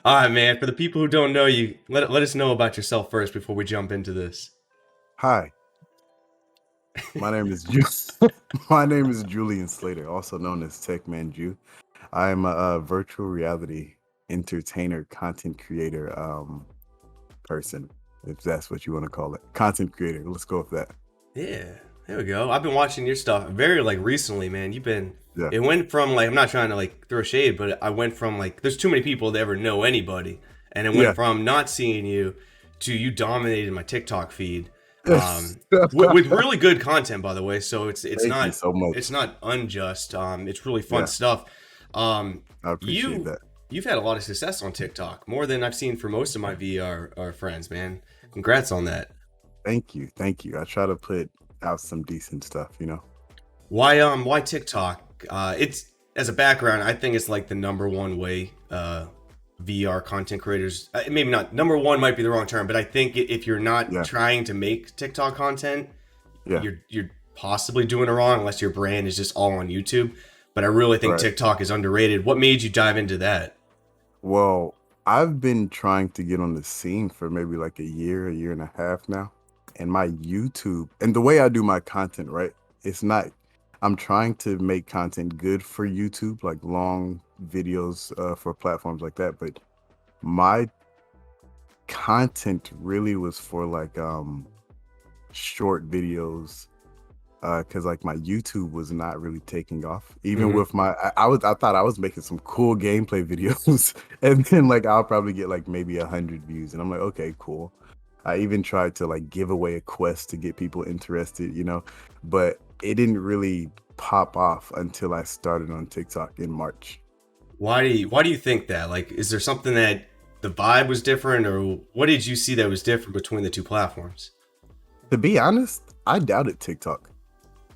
All right, man. For the people who don't know you, let us know about yourself first before we jump into this. Hi, my name is my name is Julian Slater, also known as Tech Man Jew. I'm a virtual reality entertainer, content creator, person, if that's what you want to call it. Content creator. Let's go with that. Yeah, there we go. I've been watching your stuff very recently, man. You've been. Yeah, It went from I'm not trying to throw shade, but I went from there's too many people to ever know anybody, and it went yeah. from not seeing you to you dominated my TikTok feed, with really good content, by the way. So it's Thank you not so much. it's not unjust. It's really fun Yeah, stuff. Um, I appreciate you that. you've had a lot of success on TikTok, more than I've seen for most of my VR friends, man. Congrats on that. Thank you, thank you. I try to put out some decent stuff. Why TikTok? It's as a background, I think it's like the number one way VR content creators. Maybe not number one might be the wrong term, but I think if you're not Yeah, trying to make TikTok content, yeah, you're possibly doing it wrong unless your brand is just all on YouTube. But I really think right. TikTok is underrated. What made you dive into that? Well, I've been trying to get on the scene for maybe like a year and a half now. And my YouTube and the way I do my content, right? It's not, I'm trying to make content good for YouTube, like long videos for platforms like that. But my content really was for like short videos because like my YouTube was not really taking off. Even Hmm. with I thought I was making some cool gameplay videos, and then like I'll probably get like maybe 100 views, and I'm like, okay, cool. I even tried to like give away a quest to get people interested, but it didn't really pop off until I started on TikTok in March. Why do you think that? Like, is there something that the vibe was different, or what did you see that was different between the two platforms? To be honest, I doubted TikTok.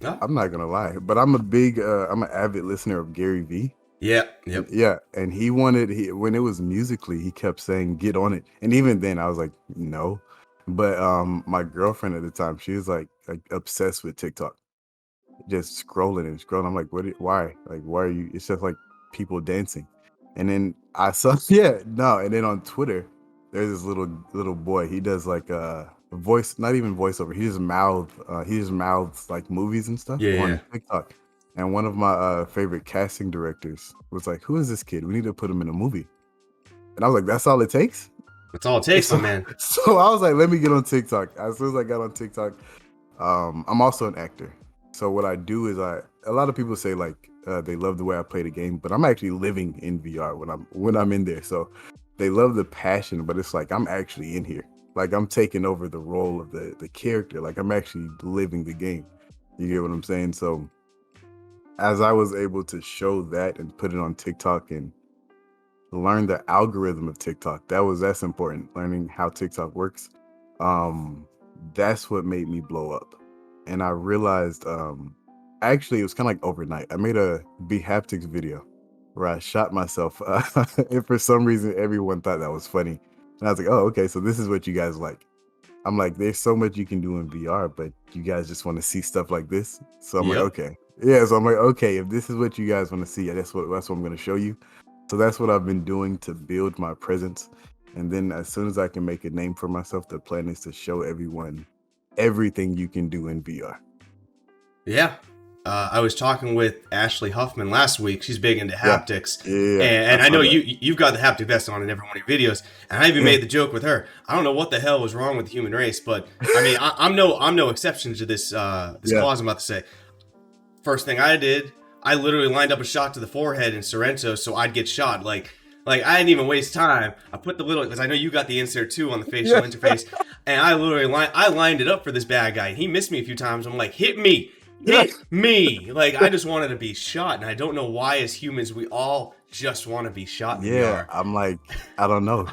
No. I'm not gonna lie, but I'm an avid listener of Gary Vee. Yeah. And Yep. yeah, and he when it was musically, he kept saying get on it. And even then I was like, no. But my girlfriend at the time, she was like obsessed with TikTok, just scrolling and scrolling. I'm like, why? Like, why are you? It's just like people dancing. And then I saw, yeah, no. And then on Twitter, there's this little boy. He does like voice, not even voiceover. He just mouths like movies and stuff Yeah. Yeah. on TikTok. And one of my favorite casting directors was like, "Who is this kid? We need to put him in a movie." And I was like, "That's all it takes." That's all it And takes, my so, man. so I was like, "Let me get on TikTok." As soon as I got on TikTok, I'm also an actor. So what I do is a lot of people say like they love the way I play the game, but I'm actually living in VR when I'm in there. So they love the passion, but it's like I'm actually in here. Like I'm taking over the role of the character. Like I'm actually living the game. You get what I'm saying? So as I was able to show that and put it on TikTok and learn the algorithm of TikTok, that's important. Learning how TikTok works. Um, that's what made me blow up. And I realized actually it was kind of like overnight. I made a Be Haptics video where I shot myself. And for some reason everyone thought that was funny. And I was like, oh, okay, so this is what you guys like. I'm like, there's so much you can do in VR, but you guys just want to see stuff like this. So I'm like, Yep. okay. Yeah, so I'm like, okay, if this is what you guys want to see, that's what I'm gonna show you. So that's what I've been doing to build my presence. And then as soon as I can make a name for myself, the plan is to show everyone everything you can do in VR. Yeah. I was talking with Ashley Huffman last week. She's big into Yeah. haptics, Yeah, and I I saw know that. you've got the haptic vest on in every one of your videos. And I even Yeah. made the joke with her. I don't know what the hell was wrong with the human race, but I mean, I'm no exception to this Yeah. clause I'm about to say. First thing I did, I literally lined up a shot to the forehead in Sorrento so I'd get shot. Like I didn't even waste time. I put the little because I know you got the insert too on the facial Yeah. interface, and I literally I lined it up for this bad guy. He missed me a few times. I'm like, hit me, Yeah. hit me. Like I just wanted to be shot, and I don't know why as humans we all just want to be shot in Yeah. VR. I'm like, I don't know.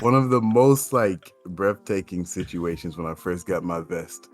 One of the most like breathtaking situations when I first got my vest.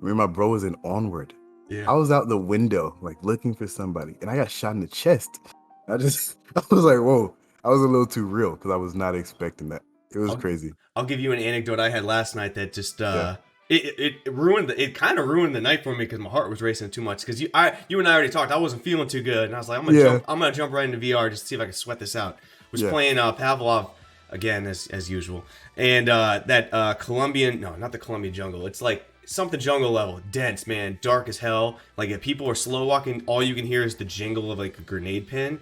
Me and my bro was in Onward. Yeah. I was out the window, like looking for somebody, and I got shot in the chest. I was like, whoa. I was a little too real because I was not expecting that. It was I'll crazy. I'll give you an anecdote I had last night that just Yeah. it ruined it kind of ruined the night for me because my heart was racing too much because you and I already talked. I wasn't feeling too good, and I was like, Yeah. I'm gonna jump right into VR just to see if I can sweat this out. Was Yeah. playing Pavlov. again as usual. And that Colombian, no, not the Colombian jungle. It's like something jungle level, dense, man, dark as hell. Like if people are slow walking, all you can hear is the jingle of like a grenade pin.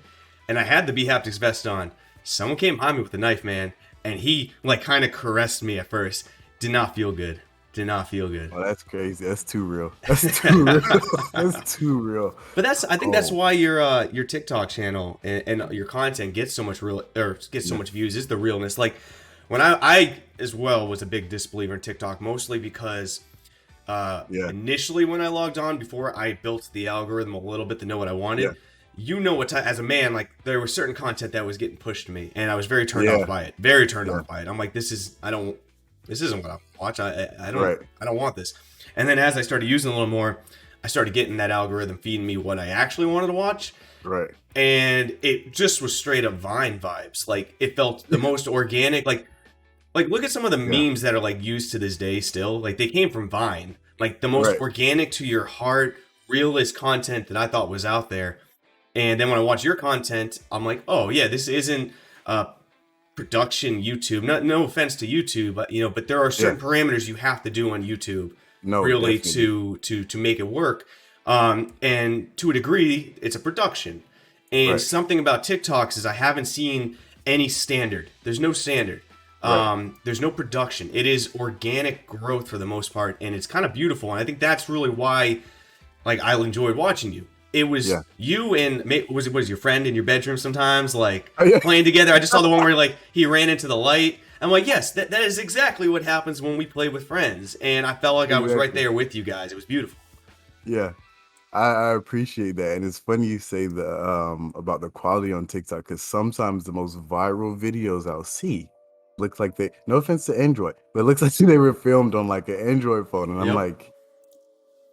And I had the B haptics vest on. Someone came behind me with a knife, man, and he like kind of caressed me at first. Did not feel good. Did not feel good. Oh, that's crazy. That's too real. That's too real. That's too real. But I think that's why your TikTok channel and your content gets so much real, or gets so much views, is the realness. Like when I as well was a big disbeliever in TikTok, mostly because initially when I logged on, before I built the algorithm a little bit to know what I wanted, you know what, as a man, like there was certain content that was getting pushed to me, and I was very turned off by it. Very turned off by it. I'm like, this isn't what I watch. I don't want this. And then as I started using it a little more, I started getting that algorithm feeding me what I actually wanted to watch. Right. And it just was straight up Vine vibes. Like it felt the most organic. Like look at some of the memes that are like used to this day still. Like they came from Vine. Like the most organic to your heart, realist content that I thought was out there. And then when I watch your content, I'm like, oh yeah, this isn't production YouTube. No offense to YouTube, but but there are certain parameters you have to do on YouTube really to make it work. And to a degree, it's a production. And something about TikToks is I haven't seen any standard. There's no standard. There's no production. It is organic growth for the most part, and it's kind of beautiful. And I think that's really why, like, I enjoyed watching you. It was you and was your friend in your bedroom sometimes, like playing together. I just saw the one where like he ran into the light. I'm like, yes, that is exactly what happens when we play with friends, and I felt like I was right there with you guys. It was beautiful. Yeah, I appreciate that, and it's funny you say the about the quality on TikTok, because sometimes the most viral videos I'll see looks like they, no offense to Android, but it looks like they were filmed on like an Android phone, and I'm like,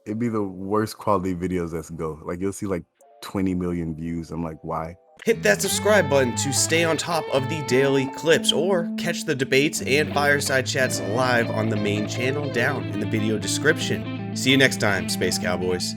it'd be the worst quality videos that's go. Like you'll see like 20 million views. I'm like, why? Hit that subscribe button to stay on top of the daily clips, or catch the debates and fireside chats live on the main channel down in the video description. See you next time, Space Cowboys.